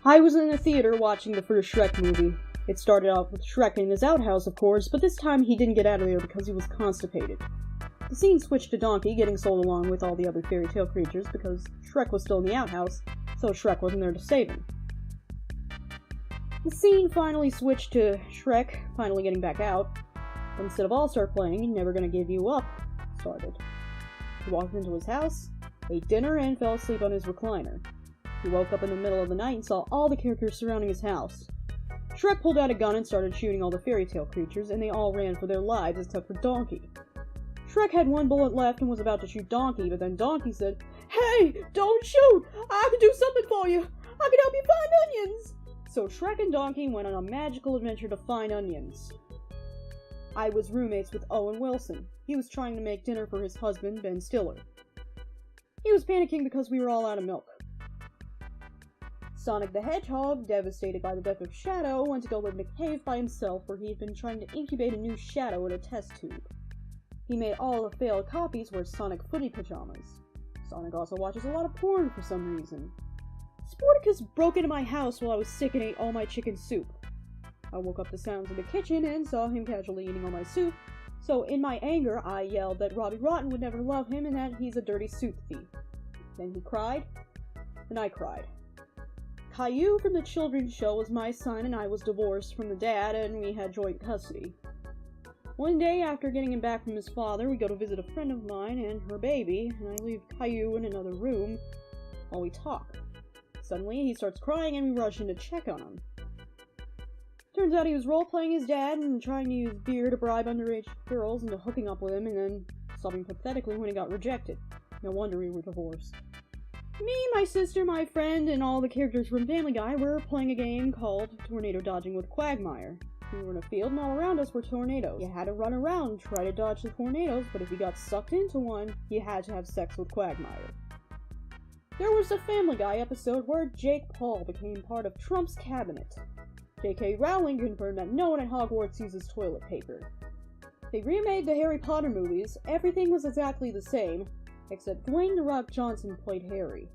I was in the theater watching the first Shrek movie. It started off with Shrek in his outhouse, of course, but this time he didn't get out of there because he was constipated. The scene switched to Donkey getting sold along with all the other fairy tale creatures because Shrek was still in the outhouse, so Shrek wasn't there to save him. The scene finally switched to Shrek finally getting back out, but instead of All-Star playing, Never Gonna Give You Up started. He walked into his house, ate dinner, and fell asleep on his recliner. He woke up in the middle of the night and saw all the characters surrounding his house. Shrek pulled out a gun and started shooting all the fairy tale creatures, and they all ran for their lives except for Donkey. Shrek had one bullet left and was about to shoot Donkey, but then Donkey said, "Hey, don't shoot! I can do something for you! I can help you find onions!" So Shrek and Donkey went on a magical adventure to find onions. I was roommates with Owen Wilson. He was trying to make dinner for his husband, Ben Stiller. He was panicking because we were all out of milk. Sonic the Hedgehog, devastated by the death of Shadow, went to go live in a cave by himself where he had been trying to incubate a new Shadow in a test tube. He made all the failed copies wear Sonic footy pajamas. Sonic also watches a lot of porn for some reason. Sporticus broke into my house while I was sick and ate all my chicken soup. I woke up to sounds in the kitchen and saw him casually eating all my soup, so in my anger I yelled that Robbie Rotten would never love him and that he's a dirty soup thief. Then he cried, and I cried. Caillou from the children's show was my son and I was divorced from the dad and we had joint custody. One day after getting him back from his father, we go to visit a friend of mine and her baby, and I leave Caillou in another room while we talk. Suddenly he starts crying and we rush in to check on him. Turns out he was role-playing his dad and trying to use beer to bribe underage girls into hooking up with him and then sobbing pathetically when he got rejected. No wonder we were divorced. Me, my sister, my friend, and all the characters from Family Guy were playing a game called Tornado Dodging with Quagmire. We were in a field and all around us were tornadoes. You had to run around and try to dodge the tornadoes, but if you got sucked into one, you had to have sex with Quagmire. There was a Family Guy episode where Jake Paul became part of Trump's cabinet. J.K. Rowling confirmed that no one at Hogwarts uses toilet paper. They remade the Harry Potter movies. Everything was exactly the same, except Dwayne "The Rock" Johnson played Harry.